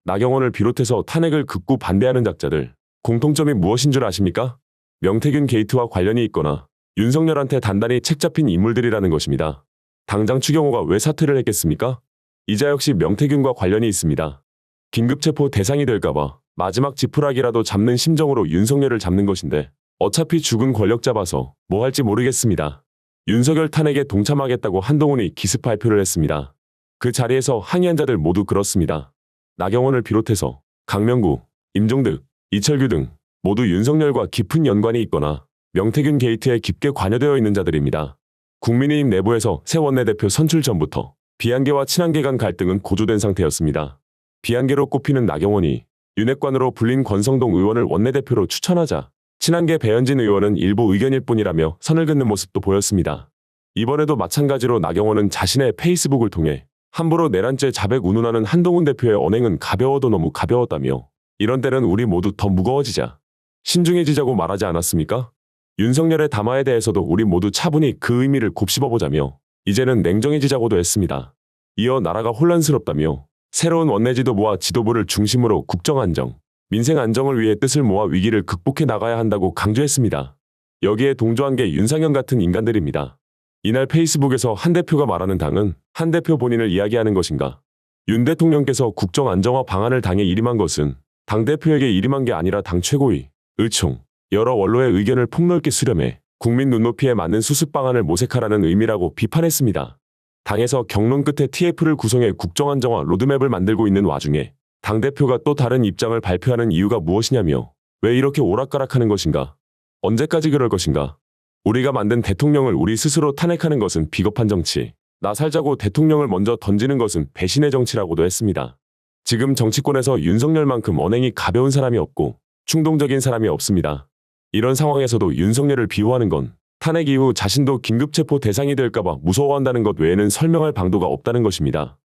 나경원을 비롯해서 탄핵을 극구 반대하는 작자들, 공통점이 무엇인 줄 아십니까? 명태균 게이트와 관련이 있거나 윤석열한테 단단히 책 잡힌 인물들이라는 것입니다. 당장 추경호가 왜 사퇴를 했겠습니까? 이자 역시 명태균과 관련이 있습니다. 긴급체포 대상이 될까봐 마지막 지푸라기라도 잡는 심정으로 윤석열을 잡는 것인데 어차피 죽은 권력 잡아서 뭐 할지 모르겠습니다. 윤석열 탄핵에 동참하겠다고 한동훈이 기습 발표를 했습니다. 그 자리에서 항의한 자들 모두 그렇습니다. 나경원을 비롯해서 강명구, 임종득, 이철규 등 모두 윤석열과 깊은 연관이 있거나 명태균 게이트에 깊게 관여되어 있는 자들입니다. 국민의힘 내부에서 새 원내대표 선출 전부터 비한계와 친한계 간 갈등은 고조된 상태였습니다. 비한계로 꼽히는 나경원이 윤핵관으로 불린 권성동 의원을 원내대표로 추천하자 친한계 배현진 의원은 일부 의견일 뿐이라며 선을 긋는 모습도 보였습니다. 이번에도 마찬가지로 나경원은 자신의 페이스북을 통해 함부로 내란죄 자백 운운하는 한동훈 대표의 언행은 가벼워도 너무 가벼웠다며 이런 때는 우리 모두 더 무거워지자, 신중해지자고 말하지 않았습니까? 윤석열의 담화에 대해서도 우리 모두 차분히 그 의미를 곱씹어보자며 이제는 냉정해지자고도 했습니다. 이어 나라가 혼란스럽다며 새로운 원내지도 모아 지도부를 중심으로 국정안정, 민생안정을 위해 뜻을 모아 위기를 극복해 나가야 한다고 강조했습니다. 여기에 동조한 게 윤상현 같은 인간들입니다. 이날 페이스북에서 한 대표가 말하는 당은 한 대표 본인을 이야기하는 것인가? 윤 대통령께서 국정안정화 방안을 당에 일임한 것은 당대표에게 일임한 게 아니라 당 최고위, 의총, 여러 원로의 의견을 폭넓게 수렴해 국민 눈높이에 맞는 수습 방안을 모색하라는 의미라고 비판했습니다. 당에서 경론 끝에 TF를 구성해 국정안정화 로드맵을 만들고 있는 와중에 당대표가 또 다른 입장을 발표하는 이유가 무엇이냐며 왜 이렇게 오락가락하는 것인가? 언제까지 그럴 것인가? 우리가 만든 대통령을 우리 스스로 탄핵하는 것은 비겁한 정치, 나 살자고 대통령을 먼저 던지는 것은 배신의 정치라고도 했습니다. 지금 정치권에서 윤석열만큼 언행이 가벼운 사람이 없고 충동적인 사람이 없습니다. 이런 상황에서도 윤석열을 비호하는 건 탄핵 이후 자신도 긴급체포 대상이 될까봐 무서워한다는 것 외에는 설명할 방도가 없다는 것입니다.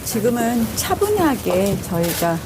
지금은 차분하게 저희가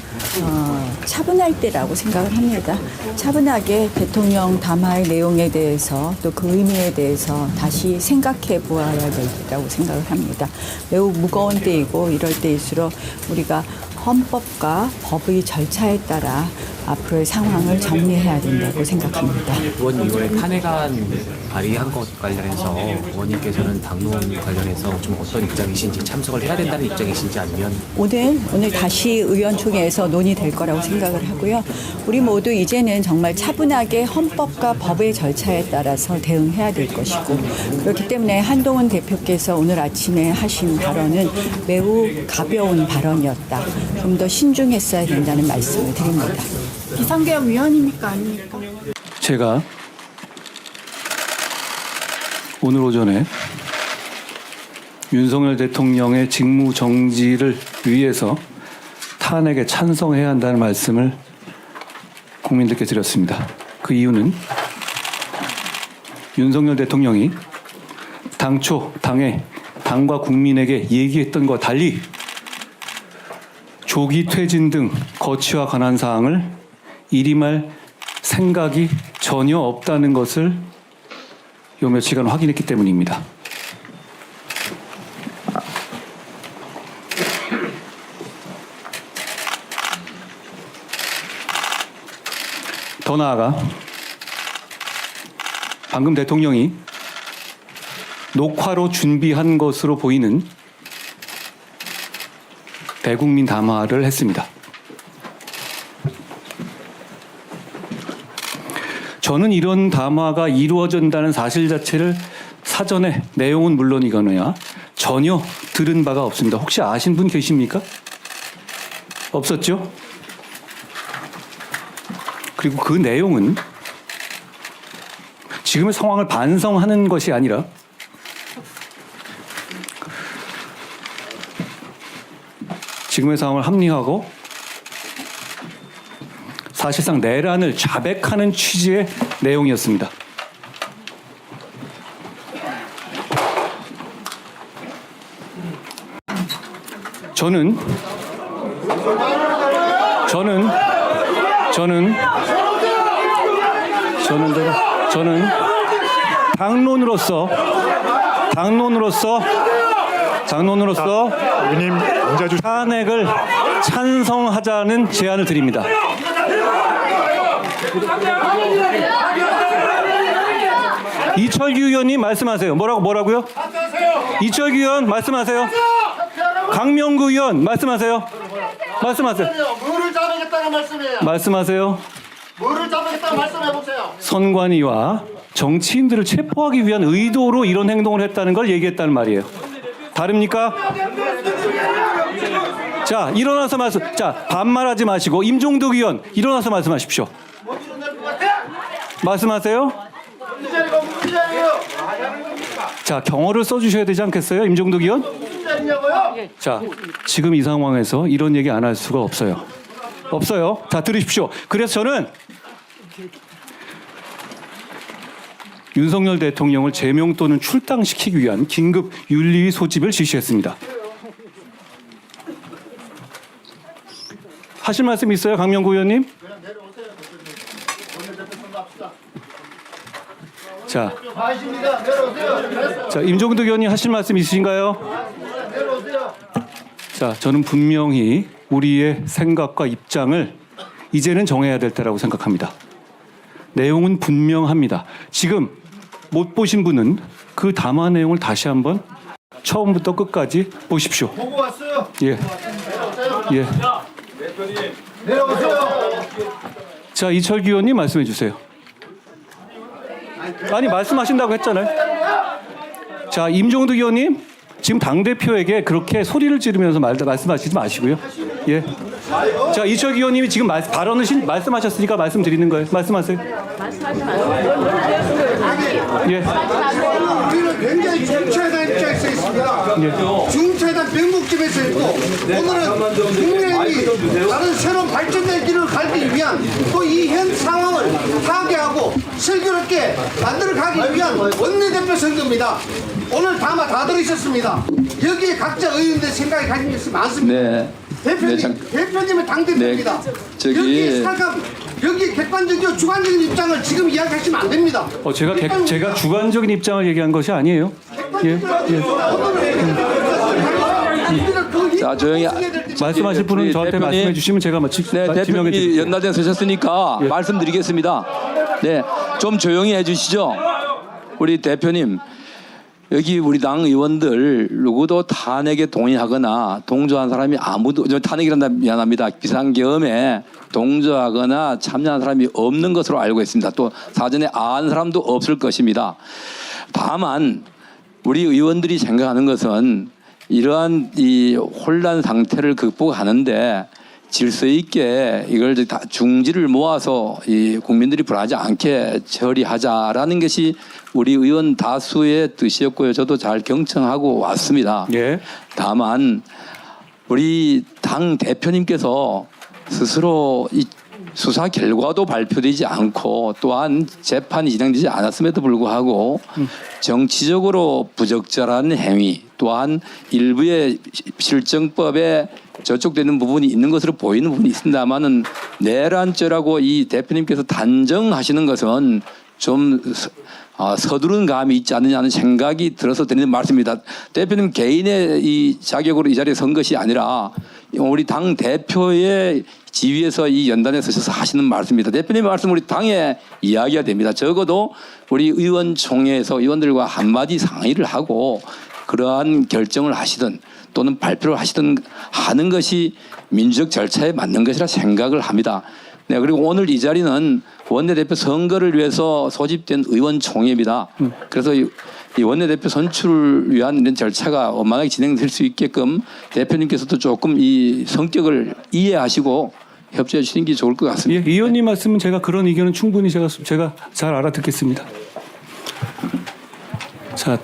차분할 때라고 생각을 합니다. 차분하게 대통령 담화의 내용에 대해서 또 그 의미에 대해서 다시 생각해 보아야 될 때라고 생각을 합니다. 매우 무거운 때이고 이럴 때일수록 우리가 헌법과 법의 절차에 따라 앞으로의 상황을 정리해야 된다고 생각합니다. 의원 이후에 탄핵안 발의한 것 관련해서 의원님께서는 당론 관련해서 좀 어떤 입장이신지, 참석을 해야 된다는 입장이신지 아니면 오늘 다시 의원총회에서 논의될 거라고 생각을 하고요. 우리 모두 이제는 정말 차분하게 헌법과 법의 절차에 따라서 대응해야 될 것이고 그렇기 때문에 한동훈 대표께서 오늘 아침에 하신 발언은 매우 가벼운 발언이었다. 좀 더 신중했어야 된다는 말씀을 드립니다. 비상계엄위원입니까 아닙니까? 제가 오늘 오전에 윤석열 대통령의 직무 정지를 위해서 탄핵에 찬성해야 한다는 말씀을 국민들께 드렸습니다. 그 이유는 윤석열 대통령이 당초 당과 국민에게 얘기했던 것과 달리 조기 퇴진 등 거취와 관한 사항을 일임할 생각이 전혀 없다는 것을 요 며칠간 확인했기 때문입니다. 더 나아가 방금 대통령이 녹화로 준비한 것으로 보이는 대국민 담화를 했습니다. 저는 이런 담화가 이루어진다는 사실 자체를 사전에 내용은 물론이거나 전혀 들은 바가 없습니다. 혹시 아신 분 계십니까? 없었죠? 그리고 그 내용은 지금의 상황을 반성하는 것이 아니라 지금의 상황을 합리화하고 사실상 내란을 자백하는 취지의 내용이었습니다. 저는 당론으로서 탄핵을 찬성하자는 제안을 드립니다. 이철규 의원님 말씀하세요. 뭐라고요? 이철규 의원 말씀하세요. 강명구 의원 말씀하세요. 뭐를 잡아겠다는 말씀이에요? 말씀하세요. 뭐를 잡아겠다는 말씀해 보세요. 선관위와 정치인들을 체포하기 위한 의도로 이런 행동을 했다는 걸 얘기했다는 말이에요. 다릅니까? 자, 일어나서 반말하지 마시고 임종덕 의원 일어나서 말씀하십시오. 말씀하세요. 이 자리가 무슨 자리예요? 자, 경어를 써주셔야 되지 않겠어요, 임종덕 의원? 무슨 자리냐고요? 자, 지금 이 상황에서 이런 얘기 안 할 수가 없어요. 자, 들으십시오. 그래서 저는 윤석열 대통령을 제명 또는 출당시키기 위한 긴급 윤리위 소집을 지시했습니다. 하실 말씀 있어요, 강명구 의원님? 자, 아십니다. 내려오세요. 자, 임종덕 의원님 하실 말씀 있으신가요? 내려오세요. 자, 저는 분명히 우리의 생각과 입장을 이제는 정해야 될 때라고 생각합니다. 내용은 분명합니다. 지금 못 보신 분은 그 담화 내용을 다시 한번 처음부터 끝까지 보십시오. 보고 왔어요. 예. 내려오세요. 자, 이철규 의원님 말씀해 주세요. 아니, 말씀하신다고 했잖아요. 자, 임종득 의원님 지금 당대표에게 그렇게 소리를 지르면서 말씀하시지 마시고요. 예. 자, 이철규 의원님이 지금 발언을 말씀하셨으니까 말씀드리는 거예요. 말씀하세요. 예. 우리는 굉장히 중차에 대한 입장에서 있습니다. 중차에 대한 병목집에서 있고 오늘은 국민의힘이 다른 새로운 발전된 길을 가기 위한 또 이 현 상황을 파괴하고 슬기롭게 만들어가기 위한 원내대표 선거입니다. 오늘 담화 다 들으셨습니다. 여기에 각자 의원들 생각이 가진 것이 많습니다. 네. 대표님은 당대표입니다. 저기- 여기에 사감, 여기에 객관적이고 주관적인 입장을 지금 이야기하시면 안 됩니다. 제가 주관적인 입장을 얘기한 것이 아니에요. 예. 자, 조용히 말씀하실 분은 우리 저한테 대표님. 말씀해 주시면 제가 네, 지명해 대표님이 드릴게요. 연단에 서셨으니까 말씀드리겠습니다. 네, 좀 조용히 해주시죠. 우리 대표님, 여기 우리 당 의원들 누구도 탄핵에 동의하거나 동조한 사람이 아무도, 탄핵이란다 미안합니다. 비상계엄에 동조하거나 참여한 사람이 없는 것으로 알고 있습니다. 또 사전에 아는 사람도 없을 것입니다. 다만 우리 의원들이 생각하는 것은 이러한 이 혼란 상태를 극복하는데 질서 있게 이걸 다 중지를 모아서 이 국민들이 불안하지 않게 처리하자라는 것이 우리 의원 다수의 뜻이었고요. 저도 잘 경청하고 왔습니다. 예. 다만 우리 당 대표님께서 스스로 이 수사 결과도 발표되지 않고 또한 재판이 진행되지 않았음에도 불구하고 정치적으로 부적절한 행위 또한 일부의 실정법에 저촉되는 부분이 있는 것으로 보이는 부분이 있습니다만은 내란죄라고 이 대표님께서 단정하시는 것은 좀 서두른 감이 있지 않느냐는 생각이 들어서 드리는 말씀입니다. 대표님 개인의 이 자격으로 이 자리에 선 것이 아니라 우리 당 대표의 지위에서 이 연단에 서셔서 하시는 말씀입니다. 대표님의 말씀 우리 당에 이야기가 됩니다. 적어도 우리 의원총회에서 의원들과 한마디 상의를 하고 그러한 결정을 하시든 또는 발표를 하시든 하는 것이 민주적 절차에 맞는 것이라 생각을 합니다. 네, 그리고 오늘 이 자리는 원내대표 선거를 위해서 소집된 의원총회입니다. 그래서 이 원내대표 선출을 위한 이런 절차가 원만하게 진행될 수 있게끔 대표님께서도 조금 이 성격을 이해하시고 협조해 주시는 게 좋을 것 같습니다. 예, 의원님 말씀은 제가 그런 의견은 충분히 제가 잘 알아듣겠습니다. 자,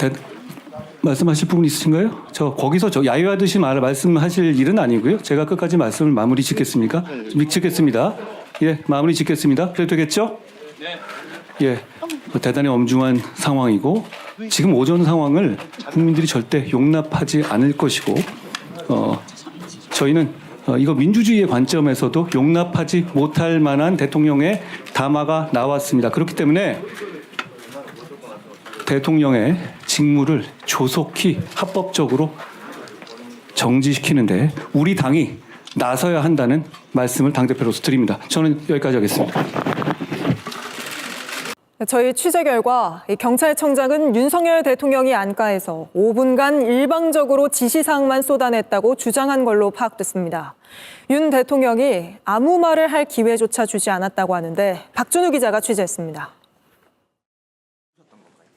말씀하실 부분 있으신가요? 거기서 야유하듯이 말씀하실 일은 아니고요. 제가 끝까지 말씀을 마무리 짓겠습니까? 짓겠습니다. 예, 마무리 짓겠습니다. 그래도 되겠죠? 네. 예, 대단히 엄중한 상황이고 지금 오전 상황을 국민들이 절대 용납하지 않을 것이고 저희는 이거 민주주의의 관점에서도 용납하지 못할 만한 대통령의 담화가 나왔습니다. 그렇기 때문에 대통령의 직무를 조속히 합법적으로 정지시키는데 우리 당이 나서야 한다는 말씀을 당대표로서 드립니다. 저는 여기까지 하겠습니다. 저희 취재 결과 이 경찰청장은 윤석열 대통령이 안가에서 5분간 일방적으로 지시사항만 쏟아냈다고 주장한 걸로 파악됐습니다. 윤 대통령이 아무 말을 할 기회조차 주지 않았다고 하는데 박준우 기자가 취재했습니다.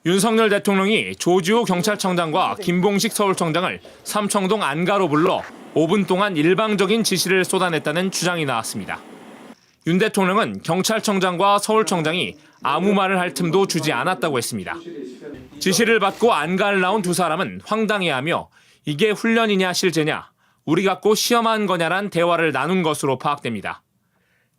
윤석열 대통령이 조지호 경찰청장과 김봉식 서울청장을 삼청동 안가로 불러 5분 동안 일방적인 지시를 쏟아냈다는 주장이 나왔습니다. 윤 대통령은 경찰청장과 서울청장이 아무 말을 할 틈도 주지 않았다고 했습니다. 지시를 받고 안가를 나온 두 사람은 황당해하며 이게 훈련이냐 실제냐, 우리 갖고 시험한 거냐란 대화를 나눈 것으로 파악됩니다.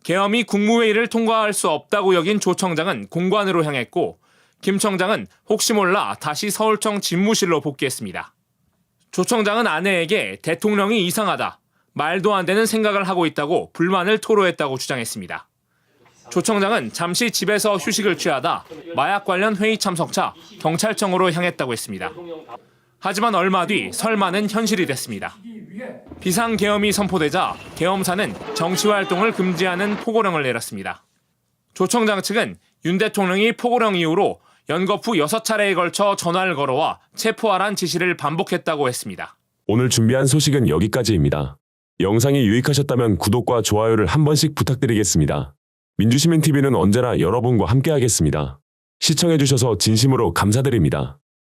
계엄이 국무회의를 통과할 수 없다고 여긴 조 청장은 공관으로 향했고 김 청장은 혹시 몰라 다시 서울청 집무실로 복귀했습니다. 조 청장은 아내에게 대통령이 이상하다, 말도 안 되는 생각을 하고 있다고 불만을 토로했다고 주장했습니다. 조 청장은 잠시 집에서 휴식을 취하다 마약 관련 회의 참석차 경찰청으로 향했다고 했습니다. 하지만 얼마 뒤 설마는 현실이 됐습니다. 비상계엄이 선포되자 계엄사는 정치활동을 금지하는 포고령을 내렸습니다. 조 청장 측은 윤 대통령이 포고령 이후로 연거푸 6차례에 걸쳐 전화를 걸어와 체포하란 지시를 반복했다고 했습니다. 오늘 준비한 소식은 여기까지입니다. 영상이 유익하셨다면 구독과 좋아요를 한 번씩 부탁드리겠습니다. 민주시민TV는 언제나 여러분과 함께하겠습니다. 시청해주셔서 진심으로 감사드립니다.